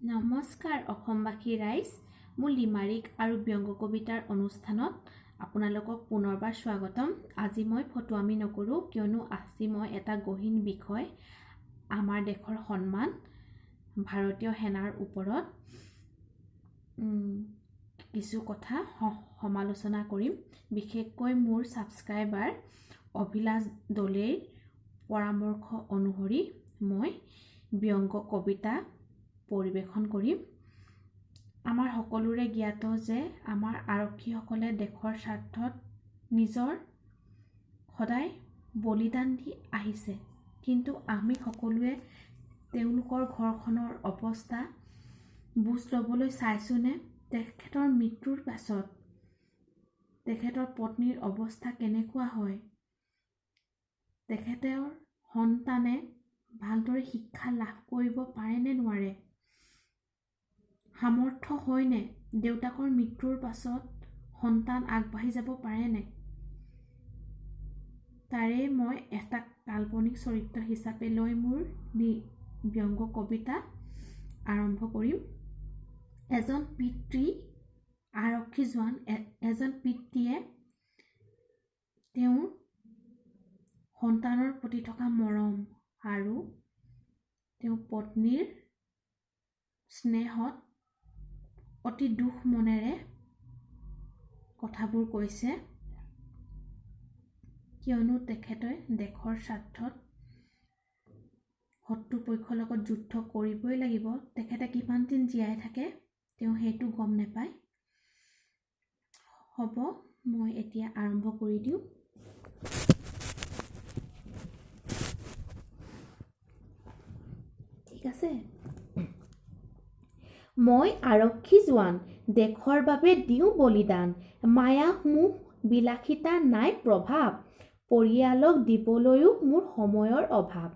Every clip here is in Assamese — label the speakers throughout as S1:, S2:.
S1: নমস্কাৰ অসমবাসী ৰাইজ, মোৰ লিমাৰিক আৰু ব্যংগ কবিতাৰ অনুষ্ঠানত আপোনালোকক পুনৰবাৰ স্বাগতম। আজি মই ফটোৱামি নকৰোঁ, কিয়নো আজি মই এটা গহীন বিষয়, আমাৰ দেশৰ সন্মান, ভাৰতীয় সেনাৰ ওপৰত কিছু কথা সমালোচনা কৰিম। বিশেষকৈ মোৰ ছাবস্ক্ৰাইবাৰ অভিলাষ দলেৰ পৰামৰ্শ অনুসৰি মই ব্যংগ কবিতা পৰিৱেশন কৰিম। আমাৰ সকলোৰে জ্ঞাত যে আমাৰ আৰক্ষীসকলে দেশৰ স্বাৰ্থত নিজৰ সদায় বলিদান দি আহিছে, কিন্তু আমি সকলোৱে তেওঁলোকৰ ঘৰখনৰ অৱস্থা বুজ ল'বলৈ চাইছোনে? তেখেতৰ মৃত্যুৰ পাছত তেখেতৰ পত্নীৰ অৱস্থা কেনেকুৱা হয়? তেখেতৰ সন্তানে ভালদৰে শিক্ষা লাভ কৰিব পাৰে নে নোৱাৰে? সামৰ্থ্য হয়নে দেউতাকৰ মৃত্যুৰ পাছত সন্তান আগবাঢ়ি যাব পাৰেনে? তাৰে মই এটা কাল্পনিক চৰিত্ৰ হিচাপে লৈ মোৰ ব্যংগ কবিতা আৰম্ভ কৰিম। এজন পিতৃ আৰক্ষী জোৱান, এজন পিতৃয়ে তেওঁৰ সন্তানৰ প্ৰতি থকা মৰম আৰু তেওঁৰ পত্নীৰ স্নেহত অতি দুখ মনেৰে কথাবোৰ কৈছে, কিয়নো তেখেতে দেশৰ স্বাৰ্থত শত্ৰুপক্ষৰ লগত যুদ্ধ কৰিবই লাগিব। তেখেতে কিমান দিন জীয়াই থাকে তেওঁ সেইটো গম নাপায়। হ'ব, মই এতিয়া আৰম্ভ কৰি দিওঁ। ঠিক আছে। মই আৰক্ষী জোৱান, দেশৰ বাবে দিওঁ বলিদান। মায়া মোহ বিলাসিতা নাই প্ৰভাৱ, পৰিয়ালক দিবলৈও মোৰ সময়ৰ অভাৱ।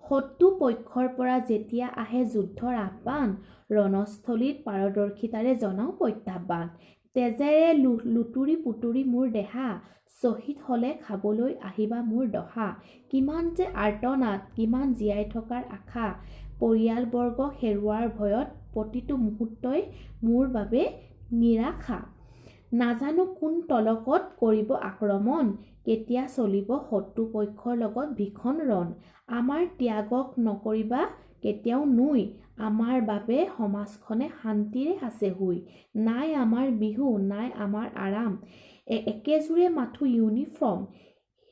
S1: শত্ৰু পক্ষৰ পৰা যেতিয়া আহে যুদ্ধৰ আহ্বান, ৰণস্থলীত পাৰদৰ্শিতাৰে জনাওঁ প্ৰত্যাহ্বান। তেজেৰে লুতুৰি পুতুৰি মোৰ দেহা, শ্বহীদ হ'লে খাবলৈ আহিবা মোৰ দহা। কিমান যে আৰ্তনাদ, কিমান জীয়াই থকাৰ আশা, পৰিয়ালবৰ্গ হেৰুৱাৰ ভয়ত প্ৰতিটো মুহূৰ্তই মোৰ বাবে নিৰাশা। নাজানো কোন তলকত কৰিব আক্ৰমণ, কেতিয়া চলিব শত্ৰুপক্ষৰ লগত ভীষণ ৰণ। আমাৰ ত্যাগক নকৰিবা কেতিয়াও নুই, আমাৰ বাবে সমাজখনে শান্তিৰে আছে শুই। নাই আমাৰ বিহু, নাই আমাৰ আৰাম, একেযোৰে মাথো ইউনিফৰ্ম,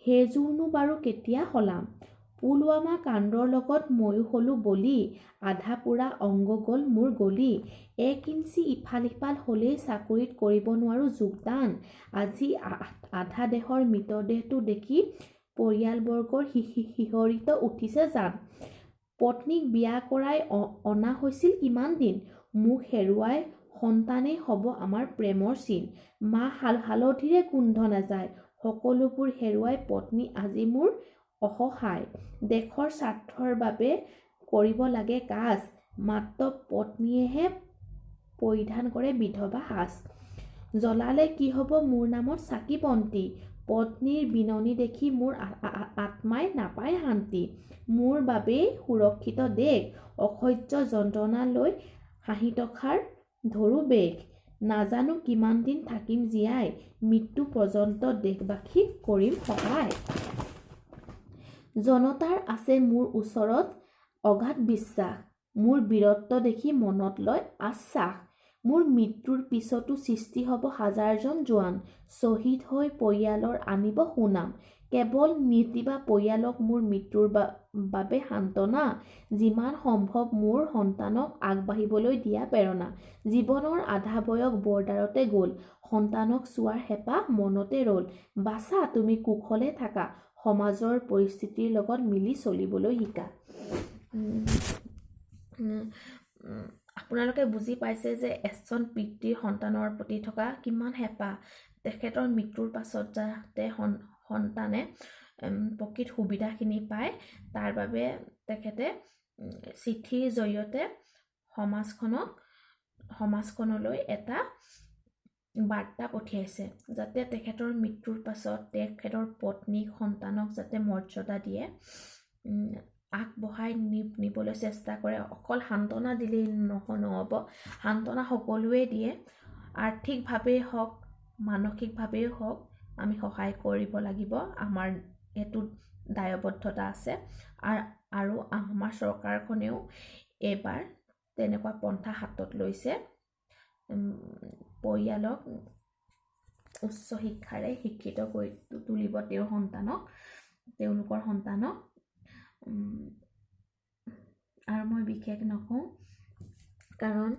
S1: সেইযোৰনো বাৰু কেতিয়া সলাম। পুলৱামা কাণ্ডৰ লগত ময়ো হলোঁ বলি, আধা পোৰা অংগ গ'ল মোৰ গলি। 1 ইঞ্চি ইফাল সিফাল হ'লেই চাকৰিত কৰিব নোৱাৰোঁ যোগদান। আজি আধা দেহৰ মৃতদেহটো দেখি পৰিয়ালবৰ্গৰ শিহৰিত উঠিছে জান। পত্নীক বিয়া কৰাই অনা হৈছিল কিমান দিন, মোক হেৰুৱাই সন্তানেই হ'ব আমাৰ প্ৰেমৰ চিন। মাহ হালধিৰে গোন্ধ নাযায়, সকলোবোৰ হেৰুৱাই পত্নী আজি মোৰ অসহায়। দেশৰ স্বাৰ্থৰ বাবে কৰিব লাগে কাজ, মাত্ৰ পত্নীয়েহে পৰিধান কৰে বিধৱা সাজ। জ্বলালে কি হ'ব মোৰ নামত চাকি বন্তি, পত্নীৰ বিননি দেখি মোৰ আত্মাই নাপায় শান্তি। মোৰ বাবেই সুৰক্ষিত দেশ, অসহ্য যন্ত্ৰণা লৈ হাঁহিতষাৰ ধৰোঁ বেশ। নাজানো কিমান দিন থাকিম জীয়াই, মৃত্যু পৰ্যন্ত দেশবাসীক কৰিম সহায়। জনতাৰ আছে মোৰ ওচৰত অগাধ বিশ্বাস, মোৰ বীৰত্ব দেখি মনত লয় আশ্বাস। মোৰ মৃত্যুৰ পিছতো সৃষ্টি হ'ব হাজাৰজন জোৱান, শ্বহীদ হৈ পৰিয়ালৰ আনিব সুনাম। কেৱল নিদিবা পৰিয়ালক মোৰ মৃত্যুৰ বাবে সান্তনা, যিমান সম্ভৱ মোৰ সন্তানক আগবাঢ়িবলৈ দিয়া প্ৰেৰণা। জীৱনৰ আধা বয়স বৰ্ডাৰতে গ'ল, সন্তানক চোৱাৰ হেঁপাহ মনতে ৰ'ল। বাছা তুমি কুশলে থাকা, সমাজৰ পৰিস্থিতিৰ লগত মিলি চলিবলৈ শিকা। আপোনালোকে বুজি পাইছে যে এজন পিতৃৰ সন্তানৰ প্ৰতি থকা কিমান হেঁপাহ। তেখেতৰ মৃত্যুৰ পাছত যাতে সন্তানে প্ৰকৃত সুবিধাখিনি পায়, তাৰ বাবে তেখেতে চিঠিৰ জৰিয়তে সমাজখনলৈ এটা বাৰ্তা পঠিয়াইছে, যাতে তেখেতৰ মৃত্যুৰ পাছত তেখেতৰ পত্নীক সন্তানক যাতে মৰ্যাদা দিয়ে। আগবঢ়াই নিবলৈ চেষ্টা কৰে। অকল সান্তনা দিলেই নহ'ব, সান্তনা সকলোৱে দিয়ে, আৰ্থিকভাৱেই হওক মানসিকভাৱেই হওক আমি সহায় কৰিব লাগিব। আমাৰ এইটো দায়বদ্ধতা আছে। আৰু আমাৰ চৰকাৰখনেও এইবাৰ তেনেকুৱা পন্থা হাতত লৈছে, পৰিয়ালক উচ্চ শিক্ষাৰে শিক্ষিত কৰি তুলিব তেওঁলোকৰ সন্তানক। আৰু মই বিশেষ নকওঁ, কাৰণ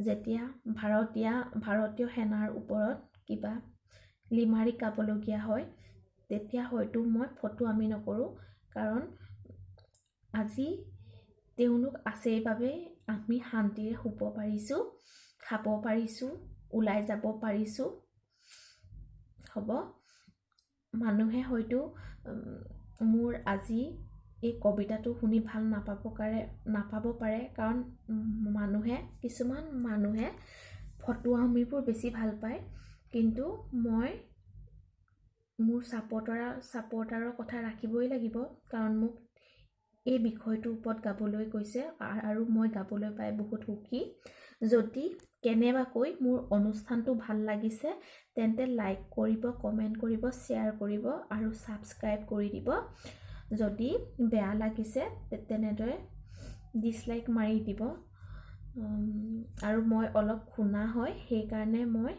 S1: যেতিয়া ভাৰতীয় সেনাৰ ওপৰত কিবা লিমাৰিক গাবলগীয়া হয়, তেতিয়া হয়তো মই ফটুৱামি নকৰোঁ, কাৰণ আজি তেওঁলোক আছেই বাবে আমি শান্তিৰে শুব পাৰিছোঁ, খাব পাৰিছোঁ, ওলাই যাব পাৰিছোঁ। হ'ব, মানুহে হয়তো মোৰ আজি এই কবিতাটো শুনি ভাল নাপাব পাৰে, কাৰণ কিছুমান মানুহে ফটুৱামিবোৰ বেছি ভাল পায়। কিন্তু মই মোৰ ছাপৰ্টাৰৰ কথা ৰাখিবই লাগিব, কাৰণ মোক এই বিষয়টোৰ ওপৰত গাবলৈ কৈছে আৰু মই গাবলৈ পাই বহুত সুখী। যদি কেনেবাকৈ মোৰ অনুষ্ঠানটো ভাল লাগিছে তেন্তে লাইক কৰিব, কমেণ্ট কৰিব, শ্বেয়াৰ কৰিব আৰু ছাবস্ক্ৰাইব কৰি দিব। যদি বেয়া লাগিছে তেনেদৰে ডিছলাইক মাৰি দিব। আৰু মই অলপ শুনা হয়, সেইকাৰণে মই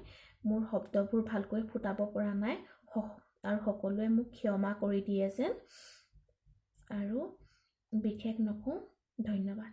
S1: মোৰ শব্দবোৰ ভালকৈ ফুটাব পৰা নাই, আৰু সকলোৱে মোক ক্ষমা কৰি দিয়ে যেন। আৰু বিশেষ নকওঁ, ধন্যবাদ।